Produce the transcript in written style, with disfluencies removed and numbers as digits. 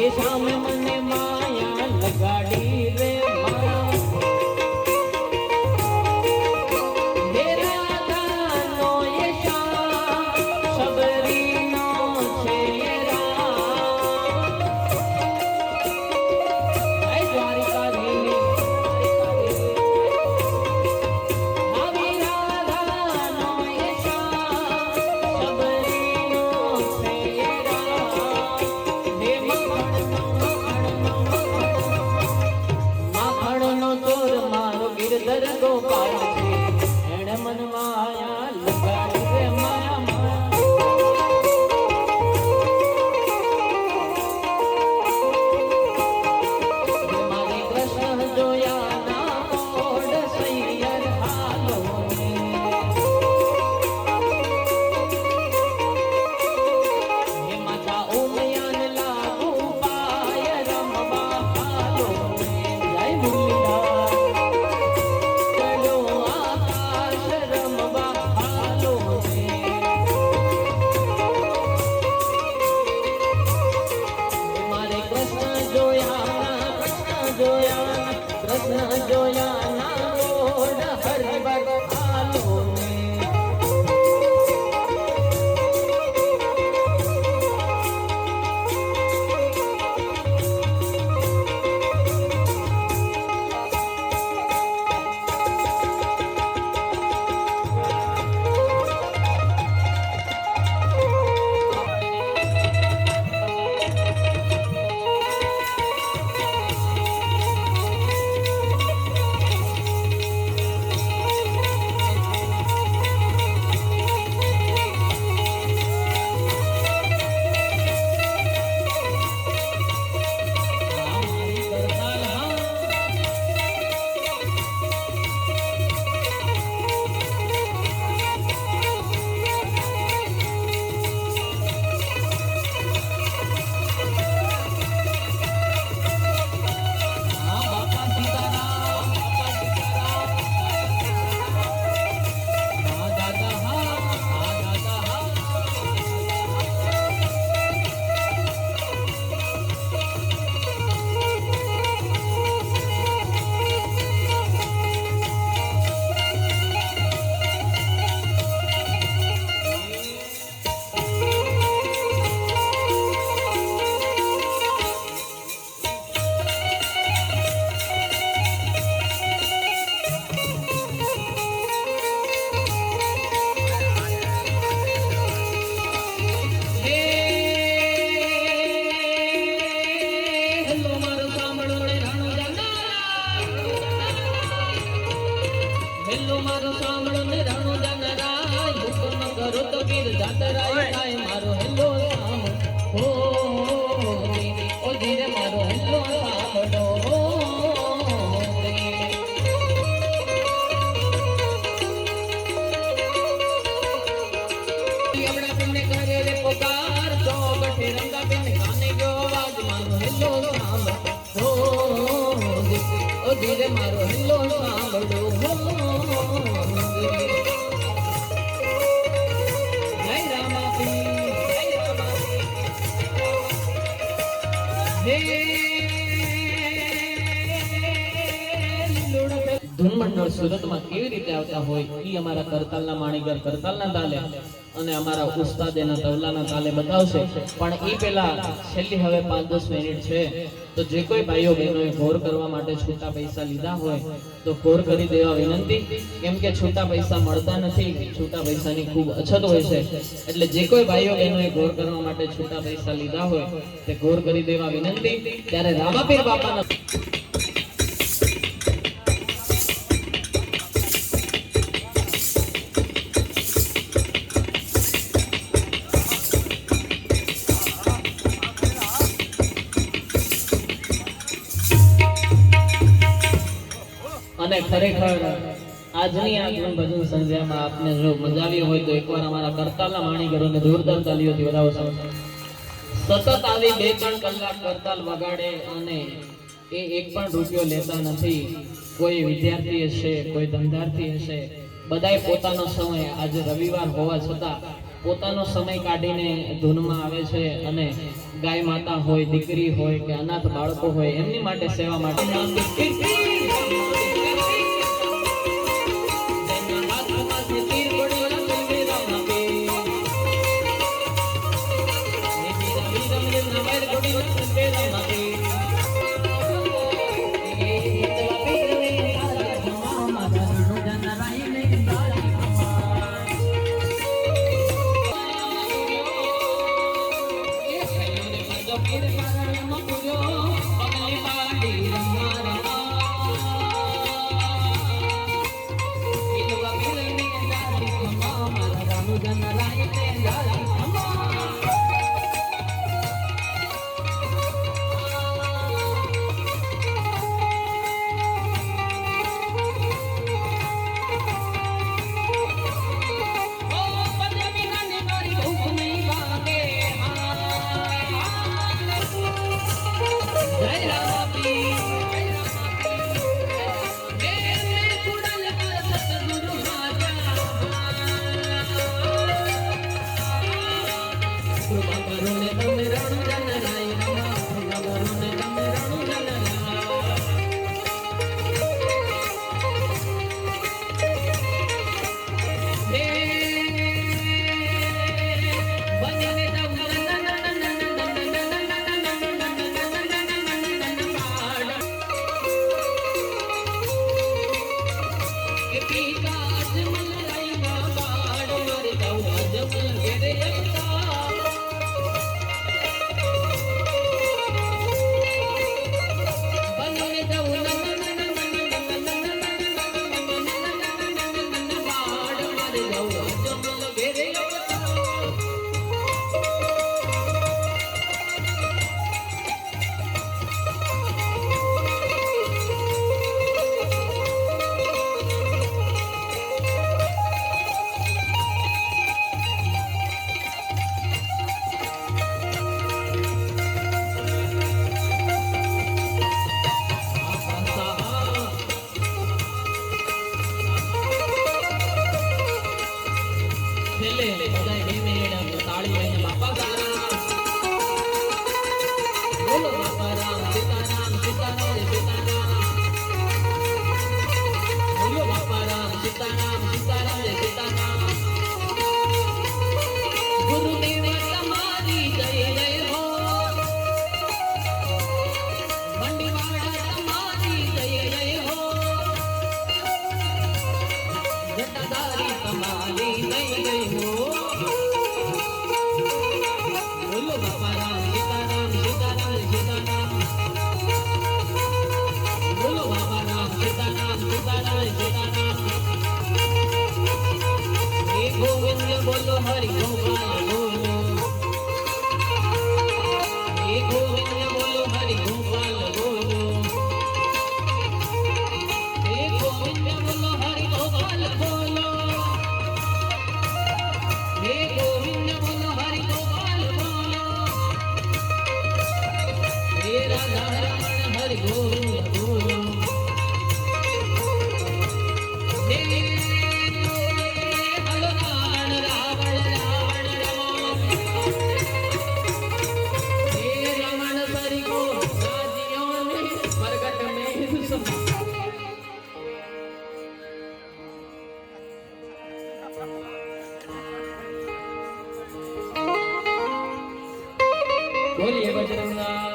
એ સામે મને માયા લગાડી રે ધીરે મારો હેલો સાંભળો ધૂન મંડળ સુરતમાં કેવી રીતે આવતા હોય એ અમારા કરતાલના માણીગર કરતાલના તાલે અને અમારા ઉસ્તાદ એના તબલાના તાલે બતાવશે પણ એ પહેલા છેલ્લી હવે 5-10 મિનિટ છે તો જે કોઈ ભાઈઓ બહેનોએ ઘોર કરવા માટે છૂટા પૈસા લીધા હોય તો ઘોર કરી દેવા વિનંતી કેમ કે છૂટા પૈસા મળતા નથી છૂટા પૈસાની ખૂબ અછત હોય છે એટલે જે કોઈ ભાઈઓ બહેનોએ ઘોર કરવા માટે છૂટા પૈસા લીધા હોય તે ઘોર કરી દેવા વિનંતી ત્યારે રામાપીર બાપાના અને ખરેખર આજની આ ધૂન ભજન સંધ્યામાં આપને જો મજા આવી હોય તો એકવાર અમારા કરતાલના માણીગરોને જોરદાર તાલીઓથી વધાવો. સતત આવી 2-3 કલાક કરતાલ વગાડે અને એ એક પણ રૂપિયો લેતા નથી. કોઈ વિદ્યાર્થી હશે, કોઈ ધંધાર્થી હશે, બધાય પોતાનો સમય આજે રવિવાર હોવા છતાં પોતાનો સમય કાઢીને ધૂનમાં આવે છે અને ગાય માતા હોય, દીકરી હોય કે અનાથ બાળકો હોય એમની માટે સેવા માટે બોલો હરિ ગોપાલ બોલો, હે ગોવિંદ બોલો હરિ ગોપાલ બોલો, હે ગોવિંદ બોલો હરિ ગોપાલ બોલો, હે ગોવિંદ બોલો હરિ ગોપાલ બોલો, હે રાધા રમણ હરિ ગોવિંદ બોલો, બોલીએ બજરંગા